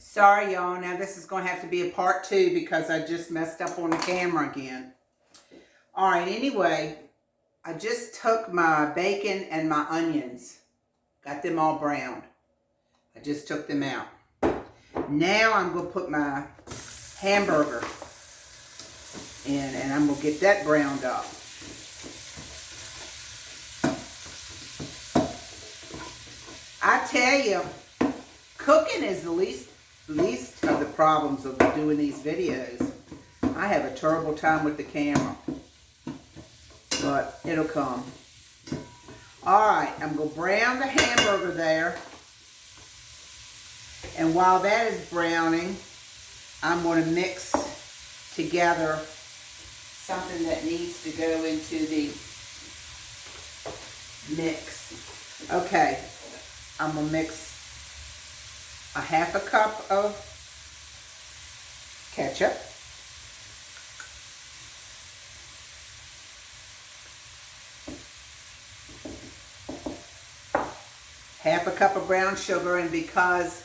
Sorry, y'all. Now this is going to have to be a part 2 because I just messed up on the camera again. Alright, anyway, I just took my bacon and my onions. Got them all browned. I just took them out. Now I'm going to put my hamburger in and I'm going to get that browned up. I tell you, cooking is the least of the problems of doing these videos. I have a terrible time with the camera, but it'll come. Alright, I'm going to brown the hamburger there. And while that is browning, I'm going to mix together something that needs to go into the mix. Okay, I'm going to mix a half a cup of ketchup, half a cup of brown sugar, and because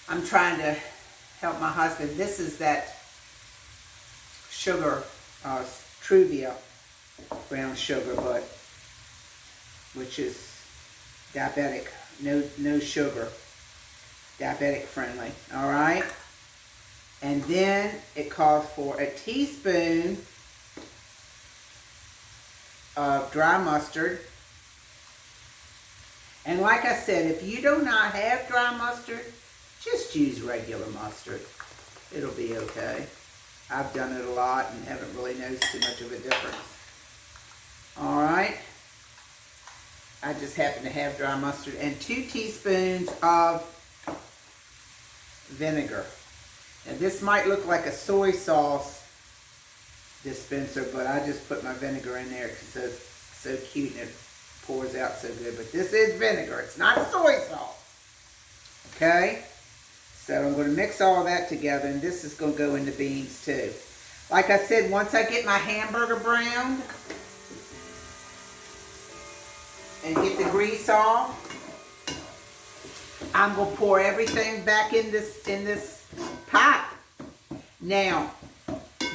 I'm trying to help my husband, this is that sugar, Truvia brown sugar, but which is diabetic, no sugar. Diabetic friendly, all right? And then it calls for a teaspoon of dry mustard. And like I said, if you do not have dry mustard, just use regular mustard. It'll be okay. I've done it a lot and haven't really noticed too much of a difference. All right. I just happen to have dry mustard and 2 teaspoons of vinegar. Now this might look like a soy sauce dispenser, but I just put my vinegar in there because it's so cute and it pours out so good. But this is vinegar. It's not soy sauce. Okay? So I'm going to mix all that together, and this is going to go in the beans too. Like I said, once I get my hamburger browned and get the grease off, I'm going to pour everything back in this pot. Now,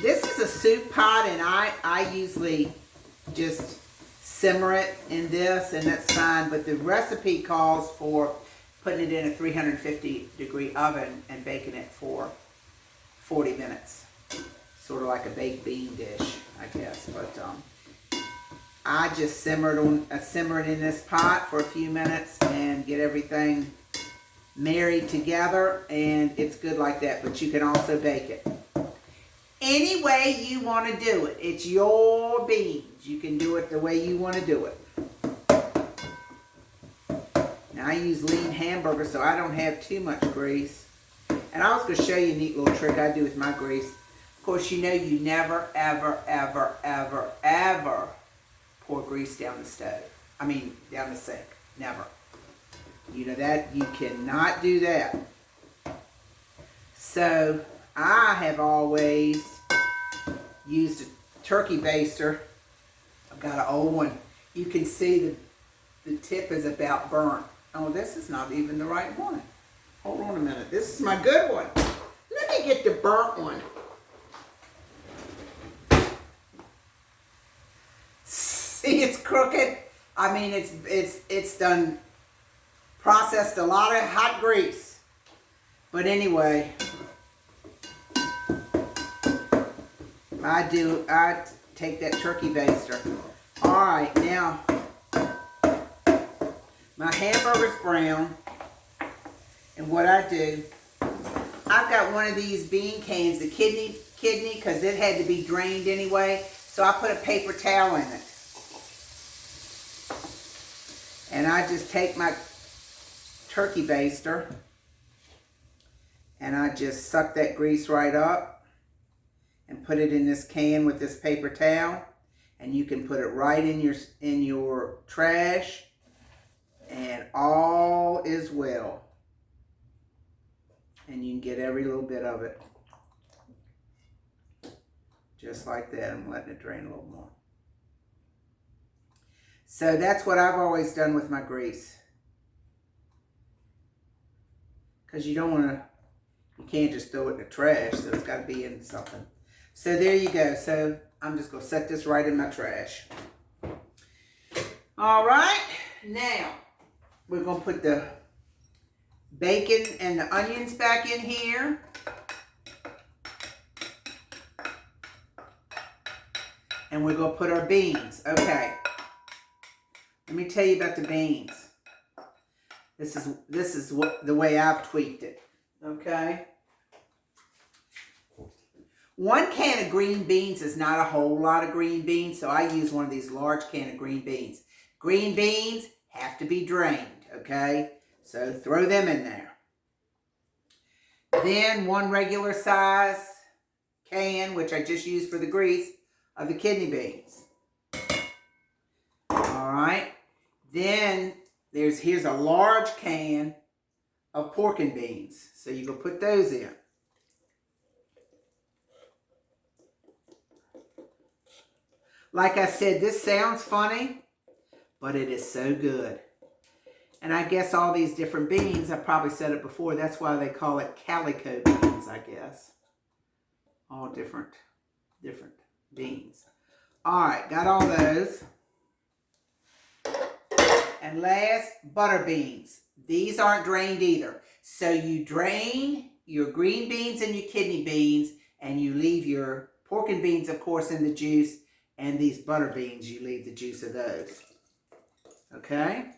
this is a soup pot, and I usually just simmer it in this, and that's fine. But the recipe calls for putting it in a 350-degree oven and baking it for 40 minutes. Sort of like a baked bean dish, I guess. But I just simmer it in this pot for a few minutes and get everything married together, and it's good like that. But you can also bake it any way you want to do it. It's your beans. You can do it the way you want to do it. Now I use lean hamburger, so I don't have too much grease. And I was going to show you a neat little trick I do with my grease. Of course, you know you never, ever, ever, ever, ever pour grease down the stove. I mean, down the sink. Never. You know that, you cannot do that. So, I have always used a turkey baster. I've got an old one. You can see the tip is about burnt. Oh, this is not even the right one. Hold on a minute. This is my good one. Let me get the burnt one. See, it's crooked. I mean, it's done processed a lot of hot grease. But anyway, I take that turkey baster. Alright, now my hamburger's brown, and what I do, I've got one of these bean cans, the kidney, because it had to be drained anyway, so I put a paper towel in it. And I just take my turkey baster and I just suck that grease right up and put it in this can with this paper towel, and you can put it right in your trash, and all is well. And you can get every little bit of it. Just like that. I'm letting it drain a little more. So that's what I've always done with my grease. Because you don't want to You can't just throw it in the trash, so it's got to be in something. So there you go. So I'm just going to set this right in my trash. All right. Now, we're going to put the bacon and the onions back in here. And we're going to put our beans. Okay. Let me tell you about the beans. This is the way I've tweaked it. Okay. 1 can of green beans is not a whole lot of green beans, so I use one of these large can of green beans. Green beans have to be drained, okay? So throw them in there. Then 1 regular size can, which I just used for the grease, of the kidney beans. All right. Then here's a large can of pork and beans. So you go put those in. Like I said, this sounds funny, but it is so good. And I guess all these different beans, I probably said it before, that's why they call it Calico beans, I guess. All different beans. All right, got all those. And last, butter beans. These aren't drained either. So you drain your green beans and your kidney beans, and you leave your pork and beans, of course, in the juice. And these butter beans, you leave the juice of those. Okay?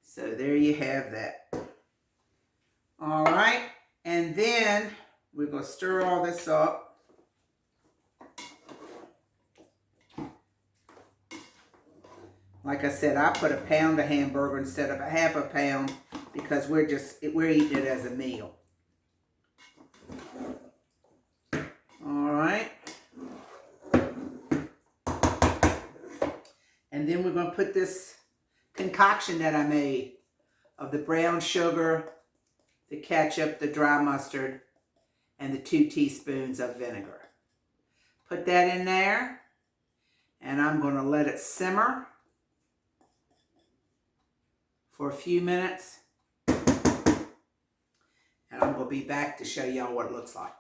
So there you have that. All right. And then we're going to stir all this up. Like I said, I put 1 pound of hamburger instead of a half a pound because we're eating it as a meal. All right. And then we're going to put this concoction that I made of the brown sugar, the ketchup, the dry mustard, and the 2 teaspoons of vinegar. Put that in there, and I'm going to let it simmer for a few minutes. And I'm going to be back to show y'all what it looks like.